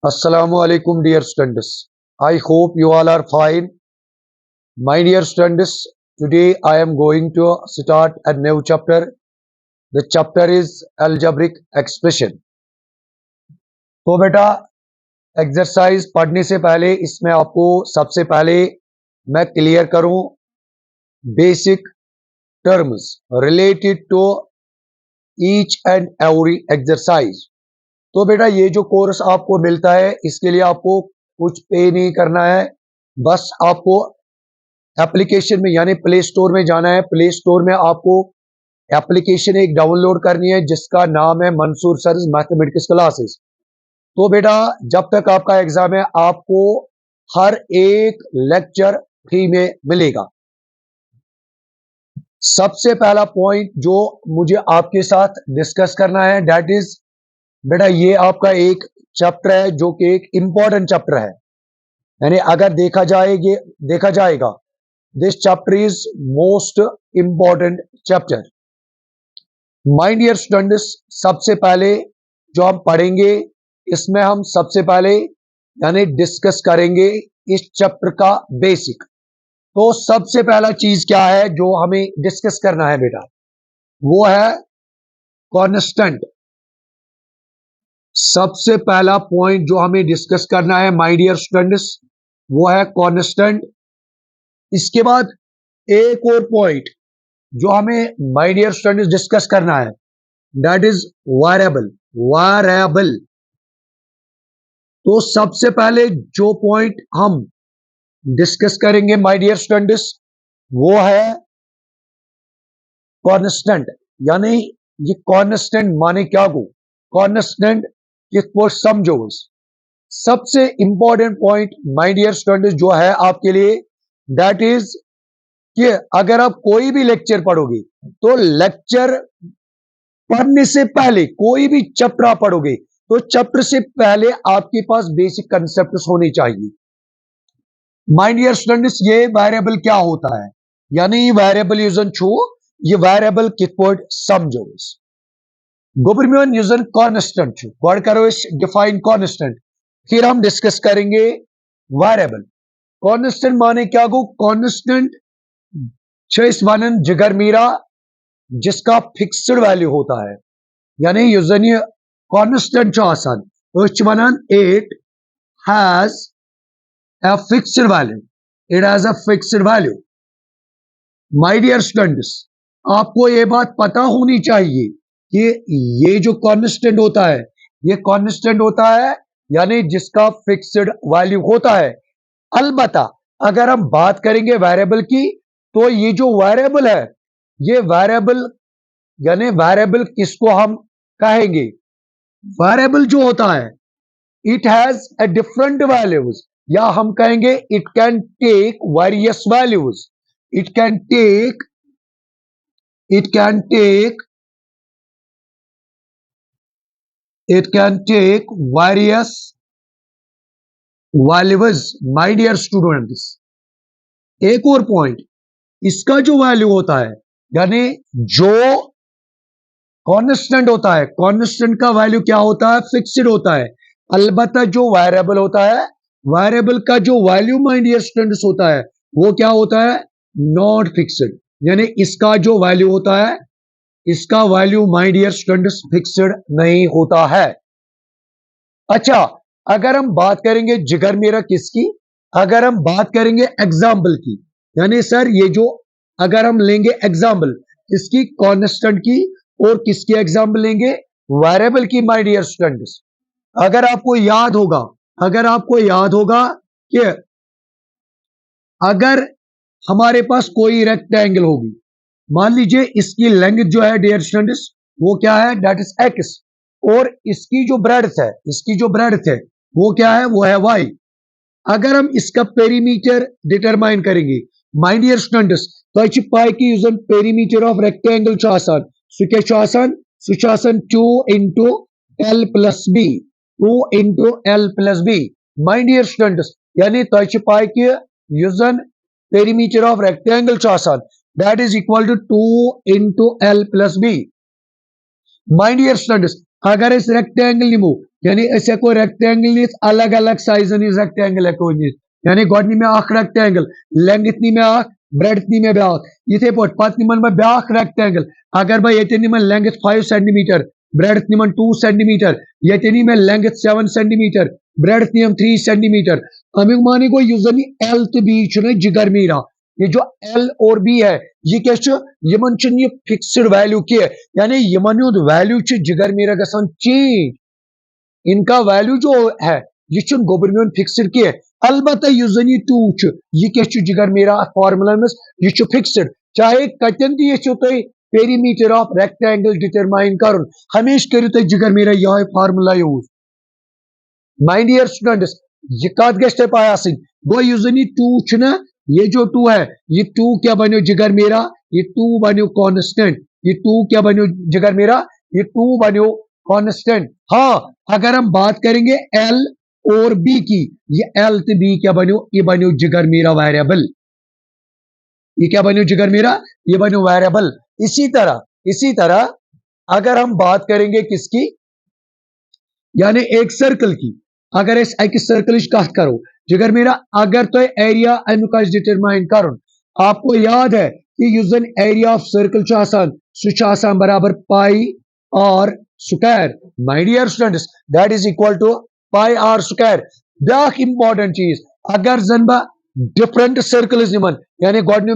Assalamu alaikum, dear students. I hope you all are fine. My dear students, today I am going to start a new chapter. The chapter is algebraic expression. तो बेटा exercise पढ़ने से पहले इसमें आपको सबसे पहले मैं क्लियर करूं basic terms related to each and every exercise. तो बेटा ये जो कोर्स आपको मिलता है इसके लिए आपको कुछ पे नहीं करना है, बस आपको एप्लीकेशन में यानी प्ले स्टोर में जाना है। प्ले स्टोर में आपको एप्लीकेशन एक डाउनलोड करनी है जिसका नाम है मंसूर सर मैथमेटिक्स क्लासेस। तो बेटा जब तक आपका एग्जाम है आपको हर एक लेक्चर फ्री में मिलेगा। सबसे पहला पॉइंट जो मुझे आपके साथ डिस्कस करना है दैट इज बेटा ये आपका एक चैप्टर है जो कि एक इंपॉर्टेंट चैप्टर है, यानी अगर देखा जाएगा this chapter is most important chapter. My dear students, सबसे पहले जो हम पढ़ेंगे इसमें हम सबसे पहले यानी डिस्कस करेंगे इस चैप्टर का बेसिक। तो सबसे पहला चीज क्या है जो हमें डिस्कस करना है बेटा, वो है कांस्टेंट। सबसे पहला पॉइंट जो हमें डिस्कस करना है माय डियर स्टूडेंट्स वो है कांस्टेंट। इसके बाद एक और पॉइंट जो हमें माय डियर स्टूडेंट्स डिस्कस करना है दैट इज वेरिएबल। तो सबसे पहले जो पॉइंट हम डिस्कस करेंगे माय डियर स्टूडेंट्स वो है कांस्टेंट। यानी ये कांस्टेंट माने क्या को, कांस्टेंट किसको समझो। सबसे important point my dear students जो है आपके लिए दैट इज कि अगर आप कोई भी लेक्चर पढ़ोगे तो लेक्चर पढ़ने से पहले कोई भी चैप्टर आप पढ़ोगे तो चैप्टर से पहले आपके पास बेसिक कंसेप्ट होने चाहिए। माय डियर स्टूडेंट्स ये वेरिएबल क्या होता है, यानी वेरिएबल यूजन छू ये वेरिएबल कितपोर्ट समझो। गोबरमियन यूजन कांस्टेंट छू गौर करो इस डिफाइन कांस्टेंट, फिर हम डिस्कस करेंगे वेरिएबल। कांस्टेंट माने क्या गो, कांस्टेंट छस वनन जिगर मीरा जिसका फिक्स्ड वैल्यू होता है, यानी यूजन ये कांस्टेंट जो आसान वनान it has a fixed value, it has a fixed value। my dear students, आपको ये बात पता होनी चाहिए कि ये जो कांस्टेंट होता है ये कांस्टेंट होता है यानी जिसका फिक्स्ड वैल्यू होता है। अलबत्ता अगर हम बात करेंगे वेरिएबल की तो ये जो वेरिएबल है ये वेरिएबल यानी वेरिएबल किसको हम कहेंगे, वेरिएबल जो होता है it has a different values या हम कहेंगे it can take various values, it can take various values. My dear students एक और पॉइंट, इसका जो वैल्यू होता है यानी जो कांस्टेंट होता है कांस्टेंट का वैल्यू क्या होता है, फिक्स्ड होता है। अलबत्ता जो वेरिएबल होता है वेरिएबल का जो वैल्यू माय डियर स्टूडेंट्स होता है वो क्या होता है, नॉट फिक्स्ड, यानी इसका जो वैल्यू होता है इसका value my dear students fixed नहीं होता है। अच्छा अगर हम बात करेंगे जिगर मेरा किसकी, अगर हम बात करेंगे एग्जाम्पल की, यानी सर ये जो अगर हम लेंगे एग्जाम्पल किसकी, कांस्टेंट की, और किसकी एग्जाम्पल लेंगे, वेरिएबल की। माय डियर स्टूडेंट्स अगर आपको याद होगा कि अगर हमारे पास कोई रेक्टेंगल होगी, मान लीजिए इसकी लेंथ जो है डियर स्टूडेंट्स वो क्या है, दैट इज एक्स, और इसकी जो ब्रेड्थ है वो क्या है, वो है वाई। अगर हम इसका पेरीमीटर डिटरमाइन करेंगे माय डियर स्टूडेंट्स तो पाई की यूजन पेरीमीटर ऑफ रेक्टेंगल सु 2 into L plus B, 2 into L plus B। My dear students यानी पाई की यूजन perimeter of rectangle that is equal to 2 into L plus B। My dear students अगर इस rectangle निमो यानी ऐसे को रेक्टेंगल निस अलग अलग साइज इस रेक्टेंगल को निस यानी गोडनी में अख रेक्टेंगल लेंथ नी में अख ब्रेड्थ नी में ब्याख इथे पट पत निमन में ब्याख रेक्टेंगल अगर भाई ये निमन लेंथ 5 सेंटीमीटर ब्रेड्थ निमन 2 सेंटीमीटर ये नी में लेंथ 7 सेंटीमीटर ब्रेड्थ निम 3 सेंटीमीटर अमिक माने को यूजन एल तो बी चुने जिगर मीरा ये जो एल और बी है ये क्या यमन ये फिक्स्ड वैल्यू के यानी यमन वैल्यू जिगर मीरा गसान चेंज इनका वैल्यू जो है ये गोबर फिक्स्ड के अलबत्ता युजन ये टू ये क्या जिगर मीरा फार्मूला में ये फिक्स्ड चाहे कतन ती यू तुम पेरीमीटर ऑफ रेक्टेंगल डिटरमाइन कर हमेश करू तुम जिगर मीरा यह formula use my dear students ये कत गो पाय आसनी गो युजन ये टू ये जो टू है ये टू क्या बनो जिगर मेरा ये टू बनो कांस्टेंट ये टू क्या बनो जिगर मेरा ये टू बनो कांस्टेंट हाँ अगर हम बात करेंगे एल और बी की ये एल तो बी क्या बनो ये बनो जिगर मेरा वेरिएबल ये क्या बनो जिगर मेरा ये बनो वेरिएबल इसी तरह अगर हम बात करेंगे किसकी यानी एक सर्कल की अगर इस एक सर्कल कत करो जिगर मेरा अगर तो एरिया अमुक डिटरमाइन कर आपको याद है कि यूजन एरिया ऑफ सर्कल सह बराबर pi R square my dear students that is equal to pi R square ब्याख इंपॉर्टेंट चीज अगर जन बह डिफरेंट सर्कल निमन यानी गोड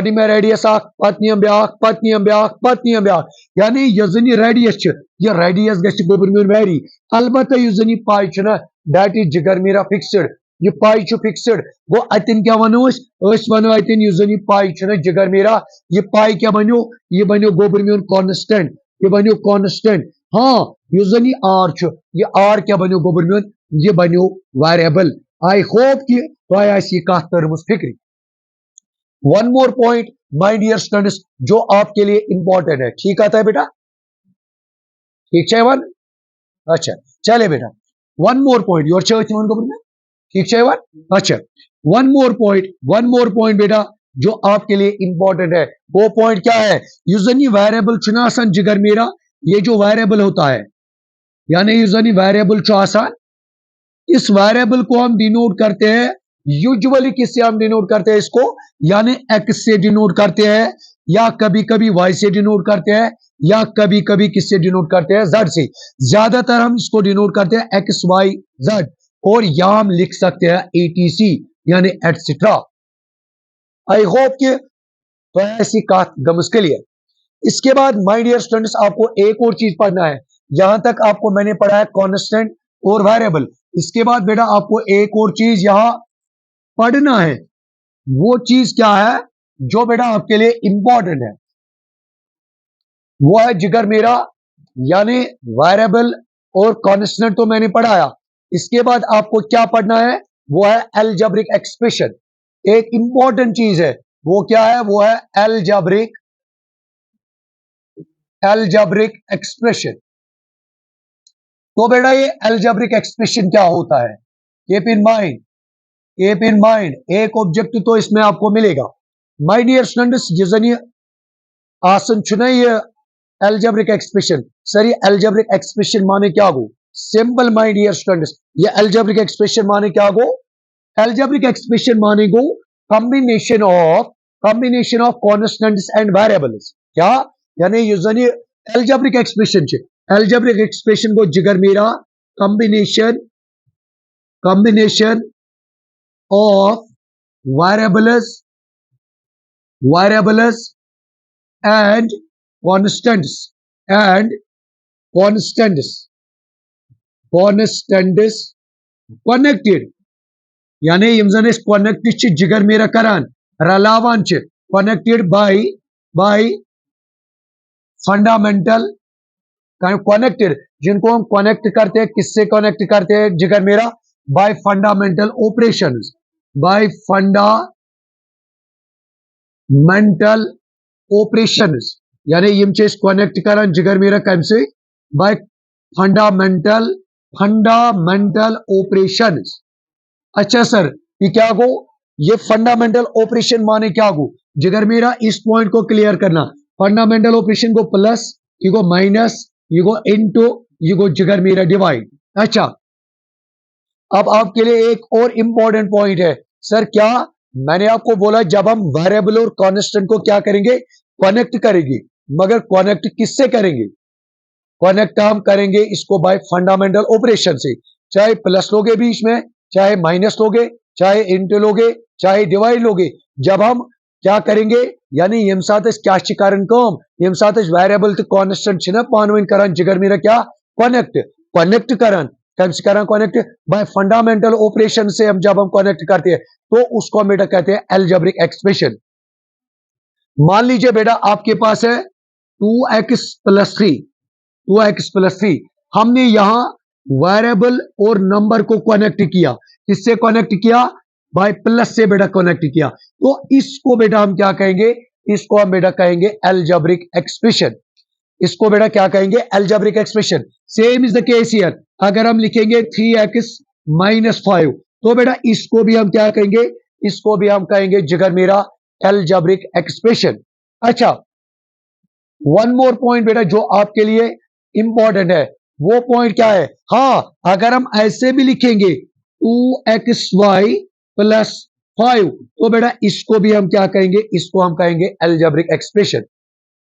में रेडियस पत नियम ब्याख पत नियम ब्याख पत नियम ब्याख यानी यह रेडियस ये रेडियस गोबर वेरी अलबत्ता यह पाई दैट इज जिगर मीरा फिक्स्ड ये पाई फिक्स्ड गो अतन क्या वनो वनो अतन यह पाई जिगर मीरा ये पाई क्या बनो ये बनो गोबर म्यून कांस्टेंट ये बनो कांस्टेंट हाँ ये आर क्या बनो गोबर म्यून ये बनो वेरिएबल आई होप कि तुम कत तरमस फिक्र one more point my dear students जो आपके लिए इंपॉर्टेंट है ठीक आता है बेटा ठीक है वन अच्छा चले बेटा वन मोर पॉइंट योर गोबर में ठीक है वन अच्छा वन मोर पॉइंट बेटा जो आपके लिए इंपॉर्टेंट है वो पॉइंट क्या है यूजनी वेरिएबल चुनासन जिगर मेरा ये जो वेरिएबल होता है यानी यूजनी वेरिएबल आसान इस वेरिएबल को हम डिनोट करते हैं यूजुअली किससे हम डिनोट करते हैं इसको यानी एक्स से डिनोट करते हैं या कभी कभी वाई से डिनोट करते हैं या कभी कभी किससे डिनोट करते हैं जेड से ज्यादातर हम इसको डिनोट करते हैं एक्स वाई जेड और यहां हम लिख सकते हैं एटीसी यानी एटसेट्रा आई होप कि तो ऐसी बात गमस के लिए इसके बाद माय डियर स्टूडेंट्स आपको एक और चीज पढ़ना है यहां तक आपको मैंने पढ़ा है कांस्टेंट और वेरिएबल इसके बाद बेटा आपको एक और चीज यहां पढ़ना है वो चीज क्या है जो बेटा आपके लिए इंपॉर्टेंट है वो है जिगर मेरा यानी वेरिएबल और कांस्टेंट तो मैंने पढ़ाया इसके बाद आपको क्या पढ़ना है वो है अलजेब्रिक एक्सप्रेशन एक इंपॉर्टेंट चीज है वो क्या है वो है अलजेब्रिक एक्सप्रेशन तो बेटा ये अलजेब्रिक एक्सप्रेशन क्या होता है कीप इन माइंड एक ऑब्जेक्ट तो इसमें आपको मिलेगा माय डियर स्टूडेंट्स ये आसन चुना ये अलजेब्रिक एक्सप्रेशन सर ये अलजेब्रिक एक्सप्रेशन माने क्या गो सिंपल माय डियर स्टूडेंट्स ये अलजेब्रिक एक्सप्रेशन माने क्या गो अलजेब्रिक एक्सप्रेशन माने गो combination of constants and variables क्या यानी यूजनी अलजेब्रिक एक्सप्रेशन को जिगर मेरा combination of variables and constants connected यानी यम जन कनेक्ट जिगर मेरा करान रलावान connected by फंडामेंटल कनेक्टेड जिनको हम कनेक्ट करते हैं किससे कनेक्ट करते हैं जिगर मेरा बाय फंडामेंटल ऑपरेशंस यानी यम कनेक्ट करान जिगर मेरा कम से बाय फंडामेंटल ऑपरेशंस अच्छा सर ये क्या गो ये फंडामेंटल ऑपरेशन माने क्या गो जिगर मेरा इस पॉइंट को क्लियर करना फंडामेंटल ऑपरेशन को प्लस ये को माइनस ये को इनटू ये गो जिगर मेरा डिवाइड। अच्छा, अब आपके लिए एक और इंपॉर्टेंट पॉइंट है सर, क्या मैंने आपको बोला जब हम वेरिएबल और कांस्टेंट को क्या करेंगे, कनेक्ट करेंगे, मगर कनेक्ट किससे करेंगे, कनेक्ट हम करेंगे इसको बाय फंडामेंटल ऑपरेशन से, चाहे प्लस लोगे बीच में, चाहे माइनस लोगे, चाहे इंटू लोगे, चाहे डिवाइड लोगे, जब हम क्या करेंगे, यानी यम साथ क्या करन कम, यम साथ वेरिएबल तो कांस्टेंट छिना पानवन करन जिगर मेरा क्या, कनेक्ट, कनेक्ट करन, कब से करें कनेक्ट, बाय फंडामेंटल ऑपरेशन से हम जब हम कनेक्ट करते हैं तो उसको हम बेटा कहते हैं अलजेब्रिक एक्सप्रेशन। मान लीजिए बेटा आपके पास है 2x+3, 2x+3, हमने यहां वेरिएबल और नंबर को कनेक्ट किया, किससे कनेक्ट किया, बाय प्लस से बेटा कनेक्ट किया, तो इसको बेटा हम क्या कहेंगे, इसको हम बेटा कहेंगे अलजेब्रिक एक्सप्रेशन, इसको बेटा क्या कहेंगे, algebraic expression. Same is the case here, अगर हम लिखेंगे 3x-5, तो बेटा इसको भी हम क्या कहेंगे, इसको भी हम कहेंगे जिगर मेरा अलजेब्रिक एक्सप्रेशन। अच्छा, वन मोर पॉइंट बेटा जो आपके लिए इंपॉर्टेंट है, वो पॉइंट क्या है, हाँ अगर हम ऐसे भी लिखेंगे 2xy+5, तो बेटा इसको भी हम क्या कहेंगे, इसको हम कहेंगे अलजेब्रिक एक्सप्रेशन।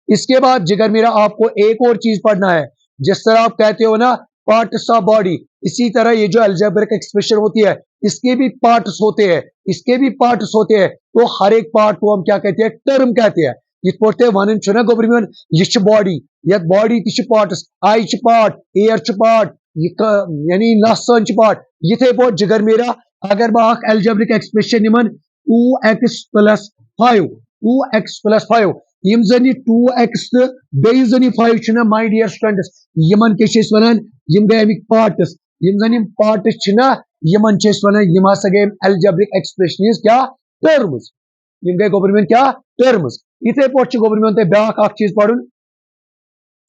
इसके बाद जिगर मेरा आपको एक और चीज पढ़ना है, जिस तरह आप कहते हो ना पार्ट्स ऑफ बॉडी, इसी तरह ये जो अलजेब्रिक एक्सप्रेशन होती है इसके भी पार्ट्स होते हैं, इसके भी पार्ट्स होते हैं, तो हर एक पार्ट को हम क्या कहते हैं, टर्म कहते हैं। ये पढ़ते वन छुना गोबरमन ये बॉडी, ये बॉडी ती पार्ट्स, आई पार्ट, एयर पार्ट, यानी नसन पार्ट, ये पो जिगर मेरा अगर बह अलजेब्रिक एक्सप्रेशन निमन 2x+5, 2x+5, यम जन 2x तो बेस जन 5 छुना माय डियर स्टूडेंट्स, यमन के छे वनान यम गए अमिक पार्ट्स, यम जन पार्ट्स छुना यमन छे वनान यम हसा गए अलजेब्रिक एक्सप्रेशन क्या, टर्म्स, यम गए गवर्नमेंट क्या, टर्म्स। इथे पोट गवर्नमेंट ब्याक अख चीज पढ़ुन,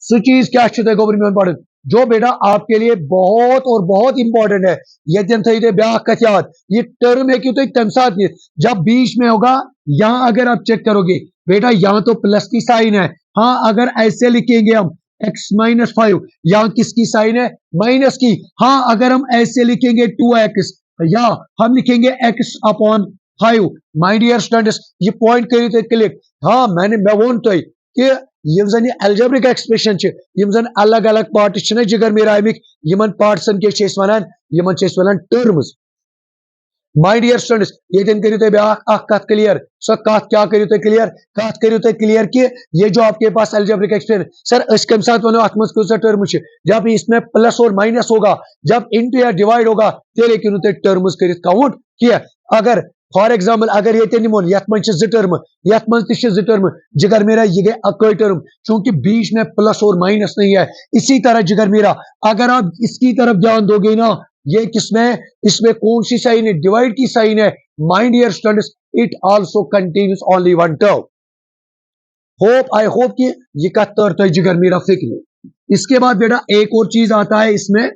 सु चीज क्या गवर्नमेंट पढ़ुन जो बेटा आपके लिए बहुत और बहुत इंपॉर्टेंट है, यदि थे ब्याक कथ याद, ये टर्म है कि तो तम साथ जब बीच में होगा, यहां अगर आप चेक करोगे बेटा यहां तो प्लस की साइन है, हाँ अगर ऐसे लिखेंगे हम x-5, यहां किसकी साइन है, माइनस की, हाँ अगर हम ऐसे लिखेंगे 2x, या हम लिखेंगे x/5, माय डियर स्टूडेंट्स ये पॉइंट करिए तो क्लिक, हाँ मैं वोन तो कि यम जन अलजेब्रिक एक्सप्रेशन यम जन अलग अलग पार्ट जिगर मेरा अमिक यमन पार्टसन के वनान, यमन वनान टर्म्स। माय डियर स्टूडेंट्स ये करियो तुम ब्याक कथ क्लियर, सो कथ क्या करियो तुम क्लियर, कथ करियो तुम क्लियर कि ये जो आपके पास अलजेब्रिक एक्सप्रेशन, सर इस कम साथ वनो अत मज कौन टर्म, जब इसमें प्लस और माइनस होगा, जब इंटू या डिवाइड होगा, तेरे कि टर्म्स कर काउंट किया। अगर फॉर एग्जाम्पल अगर ये निमोन यथ मन टर्म, यथ मन टर्म, जिगर मेरा ये गए अकई टर्म, चूंकि बीच में प्लस और माइनस नहीं है, इसी तरह जिगर मेरा अगर आप इसकी तरफ ध्यान दोगे ना, ये किसमें, इसमें कौन सी साइन है, डिवाइड की साइन है, my dear students it also contains only one term. Hope I hope कि ये कत्तर तो जिगर मेरा फिक्र। इसके बाद बेटा एक और चीज आता है इसमें,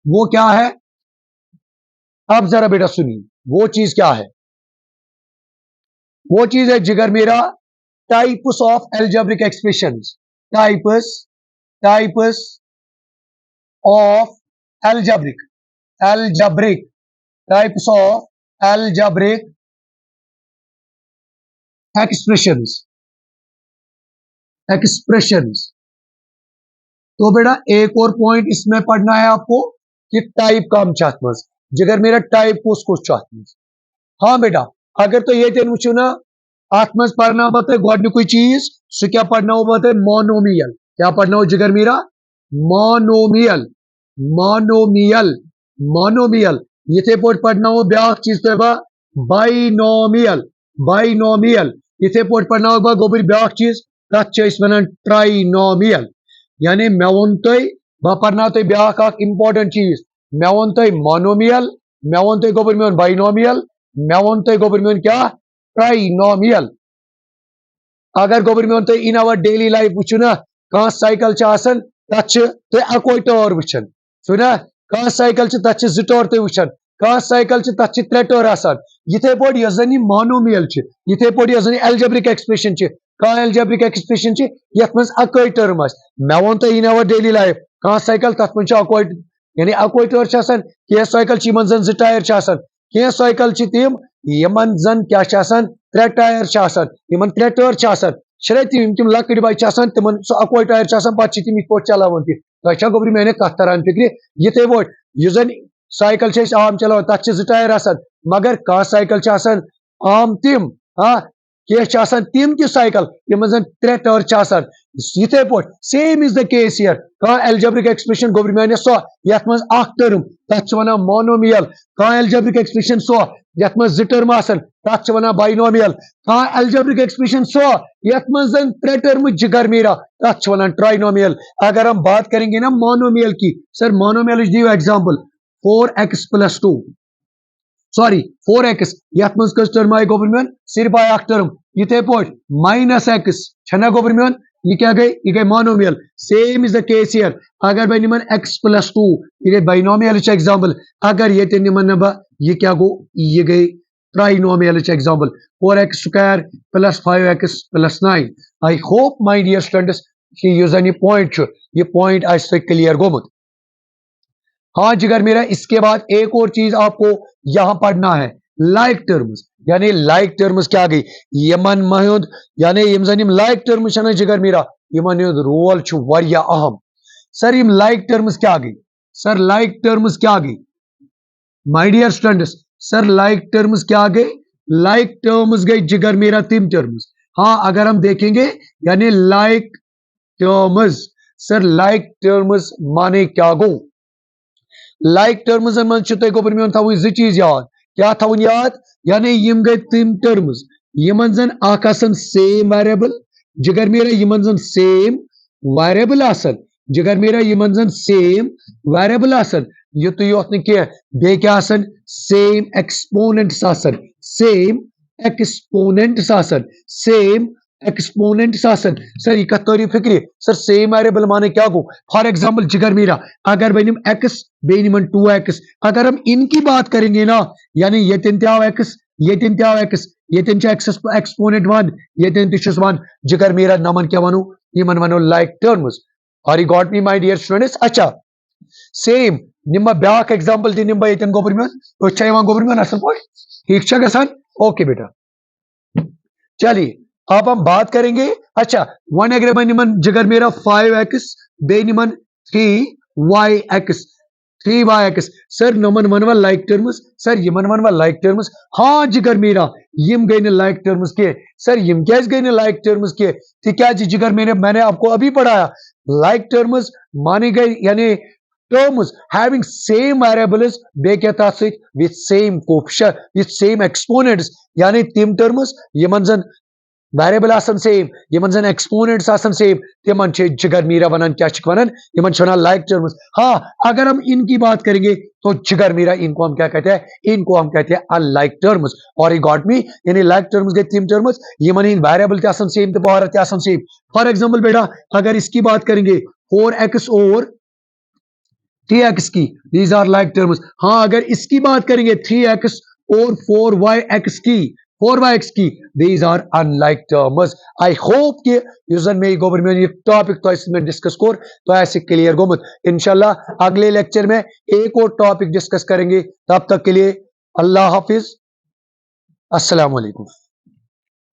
वो क्या है, अब जरा बेटा सुनिए वो चीज क्या है, वो चीज है जिगर मेरा types of algebraic expressions, types of algebraic, algebraic types of algebraic expressions, expressions। तो बेटा एक और पॉइंट इसमें पढ़ना है आपको कि टाइप का हम चाहते हैं, जिगर मेरा टाइप को उसको चाहते हैं, हाँ बेटा अगर तो ये तेन वो ना आत्मज पढ़ना होता है गोडनिक चीज सो क्या पढ़ना होता है, मोनोमियल, क्या पढ़ना हो जिगर मेरा, मोनोमियल, मोनोमियल, मोनोमियल, ये पोट पढ़ना हो ब्याक चीज तो बाइनोमियल, बाइनोमियल, ये पोट पढ़ना होगा गोबर ब्याक चीज तथ वन ट्राइनोमियल, यानी मे वो तुम बह पढ़ना तुम ब्याक इंपॉर्टेंट चीज, मे वो तुम मोनोमियल, मे वो तुम गोबर मे बाइनोमियल, मे वो तुम गोबर मे क्या ट्राइनोमियल। अगर गोबर मे तुम इन आवर डेली लाइफ वो ना कह साइकिल तथ तुम अकोई टोर वुचान सुना, कह साइकिल तथ जो टोर तुम वुचान, कह साइकिल तथ 3 टोर आसान, ये पोट यह मोनोमियल, ये पोट यह अलजेब्रिक एक्सप्रेशन कह एल्जेब्रिक एक्सप्रेशन यथ मज अकै टर्म मे वो तो इन आवर डेली लाइफ कह साइकिल तथ मज अकै यानी अकै टर्म कह साइकिल जन 2 टायर कह साइकिल तम यमन जन क्या 3 टायर 3 टायर छे तम लकट बच्चे तिम सह अकै टायर पे तम इत पे चलान तह गोबर मैंने कथ तरह फिक्र ये वो जन साइकिल आम चलान तथ 2 टायर मगर कह साइकिल आम तम हाँ कह तम त साइकिल यम 3 टायर इथे पे same is the case here कह एल्जेब्रिक एक्सप्रेशन गोबर मैंने सह यथ मज टर्म तथ वन मोनोमियल कह एल्जेब्रिक एक्सप्रेशन सह यथ मज 2 टर्म तथ वन बाइनोमियल कह एल्जेब्रिक एक्सप्रेशन सह यथ मज 3 टर्म जिगर मीरा तथ वन ट्राइनोमियल। अगर हम बात करेंगे ना मोनोमियल की, सर मोनोमियल दियो एग्जांपल 4x + 2 सॉरी 4x यथ मज कस टर्म आई गोबर मैन सिर्फ आई टर्म इथे पे -x छना गोबर मैन ये क्या गई, ये गई monomial. Same is the case here अगर बह निमन x + 2 ये गई बाइनोमियल एग्जांपल अगर ये निमन नबा ये क्या गो ये गई trinomial example 4x² + 5x + 9। I hope my dear students कि ये पॉइंट आज तक क्लियर गोमुत। हाँ जिगर मेरा इसके बाद एक और चीज आपको यहां पढ़ना है लाइक टर्म्स यानी लाइक टर्म्स क्या गई यमन महुद यानी यम जन लाइक टर्म्स जिगर मेरा यमन रोल वारिया अहम। सर यम लाइक टर्म्स क्या गई, सर लाइक टर्म्स क्या गई my dear students, sir like terms क्या गई, लाइक टर्म्स गई जिगर मेरा तिम टर्म्स। हाँ अगर हम देखेंगे यानी like terms, sir like terms माने क्या गो लाइक टर्म्स मज गोबर मे थवन 2 चीज याद क्या थवन याद यानी यम गई तिम टर्म्स यमन जन सेम वेरिएबल जिगर मेरा यमन जन सेम वेरिएबल जिगर मेरा यमन जन सेम वेरिएबल युत योत बे क्या same exponents same exponents same exponents sir ये कत तरी फिक्र सर सेम वेरिएबल माने क्या गो फॉर एग्जांपल जिगर मीरा अगर बह निम x बे निमन 2x अगर हम इनकी बात करेंगे ना यानी ये आव x ये आव x ये एक्सपोनेंट 1 ये 1 जिगर मीरा नमन क्या वनो यमन वनो लाइक टर्म्स। और you got me my dear students. अच्छा सेम निम्मा ब्याक एग्जांपल दी निम्बा यतन गोबर में तो गोबर में असल पॉइंट ठीक छ गसान ओके बेटा। चलिए अब हम बात करेंगे अच्छा वन अगर निमन जिगर मेरा 5x बे निमन 3yx सर नमन मनवा लाइक टर्म्स सर यमन मनवा लाइक टर्म्स। हाँ जिगर मेरा यम गई लाइक टर्म्स के सर यम क्या गई लाइक टर्म्स के क्या जिगर मैंने आपको अभी पढ़ाया लाइक टर्म्स मानी गई यानी terms having same variables बे क्या था with same coefficient with same exponents यानी तीन terms यमन जन वेरिएबल आसन सेम यमन जन एक्सपोनेंट्स आसन सेम तिमन छे जिगर मीरा वनन क्या वनन यमन छना लाइक टर्म्स। हाँ अगर हम इनकी बात करेंगे तो जिगर मीरा इनको हम क्या कहते हैं इनको हम कहते हैं अनलाइक टर्म्स। और यू गॉट मी यानी लाइक टर्म्स गए तीन टर्म्स यमन इन वेरिएबल ते आसन सेम ते पावर ते आसन सेम। फॉर एग्जांपल बेटा अगर इसकी बात करेंगे 4x और 3x की दीज आर लाइक टर्म्स। हाँ अगर इसकी बात करेंगे 3x और 4yx की these are unlike terms. I hope कि यूजन में गोबर में ये टॉपिक तो इसमें डिस्कस कोर तो ऐसे क्लियर गोमत इंशाल्लाह अगले लेक्चर में एक और टॉपिक डिस्कस करेंगे। तब तक के लिए अल्लाह हाफिज अस्सलाम वालेकुम।